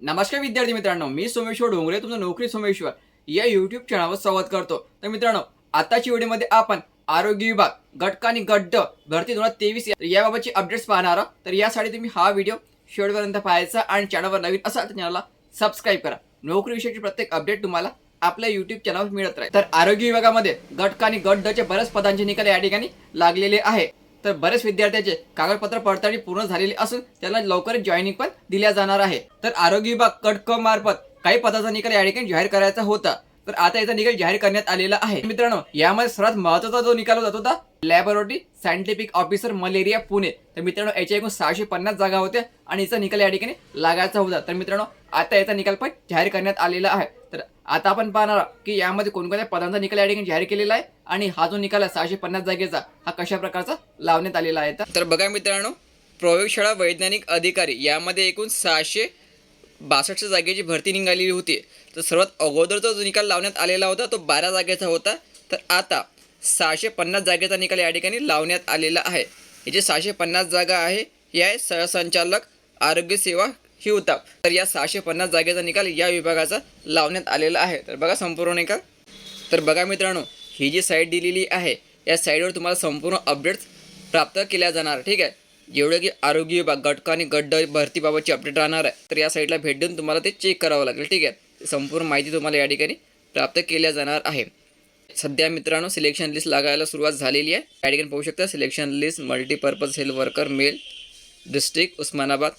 नमस्कार विद्यार्थी मित्रांनो, मी सोमेश्वर डोंगरे तुमचं नोकरी सोमेश्वर या यूट्यूब चॅनलवर स्वागत करतो। तर मित्रांनो, आताच्या व्हिडिओमध्ये आपण आरोग्य विभाग गट आणि गट ड भरती 2023 याबाबतची अपडेट्स पाहणार आहोत। तर यासाठी तुम्ही हा व्हिडिओ शेवटपर्यंत पाहायचा आणि चॅनलवर नवीन असाल तर चॅनलला सबस्क्राइब करा। नोकरी विषयीची प्रत्येक अपडेट तुम्हाला आपल्या यूट्यूब चॅनलवर मिळत राहील। तर आरोग्य विभागामध्ये गट आणि गट ड चे बरेच पदांचे निकाल या ठिकाणी लागलेले आहे। तर बरेच विद्यार्थ्यांचे कागदपत्र पडताळणी पूर्ण झालेली असून त्यांना लवकरच जॉईनिंग पण दिल्या जाणार आहे। तर आरोग्य विभाग गट क मार्फत काही पदाचा निकाल या ठिकाणी जाहीर करायचा होता, तर आता याचा निकाल जाहीर करण्यात आलेला आहे। मित्रांनो, यामध्ये सर्वात महत्त्वाचा जो निकाल होता तो laboratory scientific officer malaria Pune. तर मित्रांनो, याच्या एकूण 650 जागा होत्या आणि याचा निकाल या ठिकाणी लागायचा होता। तर मित्रांनो, आता याचा निकाल पण जाहीर करण्यात आलेला आहे। तर आता आपण पाहणार आहोत की यामध्ये कोणकोणत्या पदांचा निकाल या ठिकाणी जाहीर केलेला आहे आणि हा जो निकाल आहे 650 जागेचा हा कशा प्रकारचा लावण्यात आलेला आहे। तर बघा मित्रांनो, प्रयोगशाळा वैज्ञानिक अधिकारी यामध्ये एकूण 662 जागेची भरती निघालेली होती। तर सर्वात अगोदरचा जो निकाल लावण्यात आलेला होता तो 12 जागेचा होता। तर आता 650 जागेचा निकाल या ठिकाणी लावण्यात आलेला आहे। हे जे 650 जागा आहे हे आहे सहसंचालक आरोग्य सेवा ही होता। तर या 650 जागेचा निकाल या विभागाचा लावण्यात आलेला आहे। तर बघा संपूर्ण निकाल। तर बघा मित्रांनो, ही जी साईट दिलेली आहे या साईटवर तुम्हाला संपूर्ण अपडेट्स प्राप्त केल्या जाणार। ठीक आहे, जेवढे की आरोग्य विभाग गट आणि गट ड भरतीबाबतची अपडेट राहणार आहे तर या साईटला भेट देऊन तुम्हाला ते चेक करावं लागेल। ठीक आहे, संपूर्ण माहिती तुम्हाला या ठिकाणी प्राप्त केल्या जाणार आहे। सध्या मित्रांनो, सिलेक्शन लिस्ट लागायला सुरुवात झालेली आहे। या ठिकाणी पाहू शकता selection list multipurpose health worker male district Osmanabad.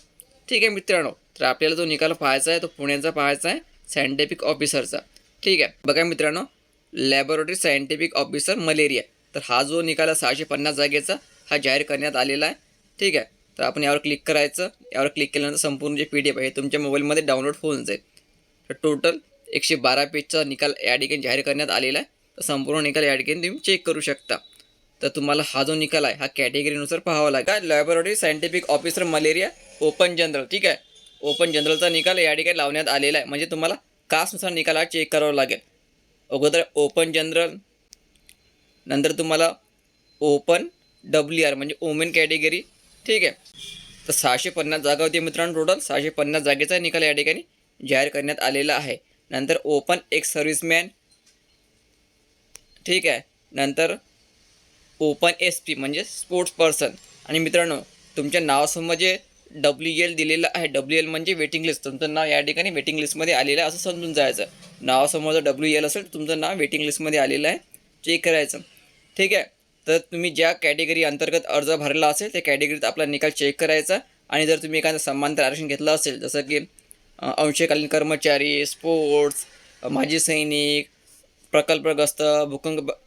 ठीक आहे मित्रांनो, तर आपल्याला जो निकाल पाहायचा आहे तो पुण्याचा पाहायचा आहे, सायंटिफिक ऑफिसरचा। ठीक आहे, बघा मित्रांनो, लॅबोरेटरी सायंटिफिक ऑफिसर मलेरिया। तर हा जो निकाल आहे 650 जागेचा हा जाहीर करण्यात आलेला आहे। ठीक आहे, तर आपण यावर क्लिक करायचं। यावर क्लिक केल्यानंतर संपूर्ण जे PDF आहे तुमच्या मोबाईलमध्ये डाउनलोड होऊन जाईल। तर टोटल 112 पेजचा निकाल या ठिकाणी जाहीर करण्यात आलेला आहे। तर संपूर्ण निकाल या ठिकाणी तुम्ही चेक करू शकता। तर तुम्हाला हा जो निकाल आहे हा कॅटेगरीनुसार पाहावा लागेल। Laboratory scientific officer malaria open general. ठीक आहे, ओपन जनरलचा निकाल या ठिकाणी लावण्यात आलेला आहे। म्हणजे तुम्हाला कास्टनुसार निकाल हा चेक करावा लागेल। अगोदर ओपन जनरल, नंतर तुम्हाला ओपन WR म्हणजे वुमेन कॅटेगरी। ठीक आहे, तर 650 जागा होती मित्रांनो। टोटल 650 जागेचा निकाल या ठिकाणी जाहीर करण्यात आलेला आहे। नंतर ओपन एक्स सर्व्हिसमॅन। ठीक आहे, नंतर ओपन SP म्हणजे स्पोर्ट्स पर्सन। आणि मित्रांनो, तुमच्या नावासमोर जे WL दिलेलं आहे, WL म्हणजे वेटिंग लिस्ट, तुमचं नाव या ठिकाणी वेटिंग लिस्टमध्ये आलेलं आहे असं समजून जायचं। नावासमोर जर WL असेल तर तुमचं नाव वेटिंग लिस्टमध्ये आलेलं आहे, चेक करायचं। ठीक आहे, तर तुम्ही ज्या कॅटेगरी अंतर्गत अर्ज भरला असेल त्या कॅटेगरीत आपला निकाल चेक करायचा। आणि जर तुम्ही एखादं समांतर आरक्षण घेतलं असेल, जसं की अंशकालीन कर्मचारी, स्पोर्ट्स, माजी सैनिक, प्रकल्पग्रस्त,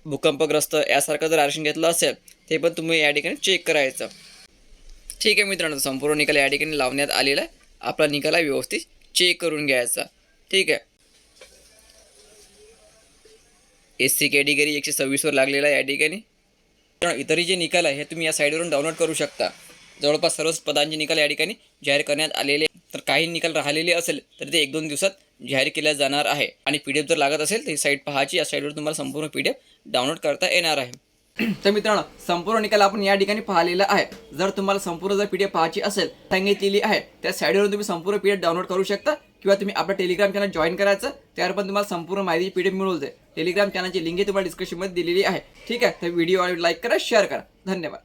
भूकंपग्रस्त यासारखं जर आरक्षण घेतलं असेल ते पण तुम्ही या ठिकाणी चेक करायचं। ठीक आहे मित्रांनो, संपूर्ण निकाल या ठिकाणी लावण्यात आलेला आहे। आपला निकाल व्यवस्थित चेक करून घ्यायचा। ठीक आहे, SC कॅटेगरी 126 वर लागलेला आहे या ठिकाणी। इतरही जे निकाल आहे हे तुम्ही या साईडवरून डाउनलोड करू शकता। जवळपास सर्वच पदांचे निकाल या ठिकाणी जाहीर करण्यात आलेले। तर काही निकाल राहिलेले असेल तर ते 1-2 दिवसात जाहीर केल्या जाणार आहे। आणि PDF जर लागत असेल तर ही साईट पाहायची, या साईटवर तुम्हाला संपूर्ण PDF डाउनलोड करता येणार आहे। तर मित्रांनो, संपूर्ण निकाल आपण या ठिकाणी पाहिलेला आहे। जर तुम्हाला संपूर्ण जर PDF पाहायची असेल सांगितलेली आहे त्या साईटवरून तुम्ही संपूर्ण PDF डाउनलोड करू शकता किंवा तुम्ही आपल्या टेलिग्राम चॅनल जॉईन करायचं, त्यावर पण तुम्हाला संपूर्ण माहिती PDF मिळून जाईल। टेलिग्राम चॅनलची लिंक तुम्हाला डिस्क्रिप्शनमध्ये दिलेली आहे। ठीक आहे, तर व्हिडिओ लाईक करा, शेअर करा। धन्यवाद।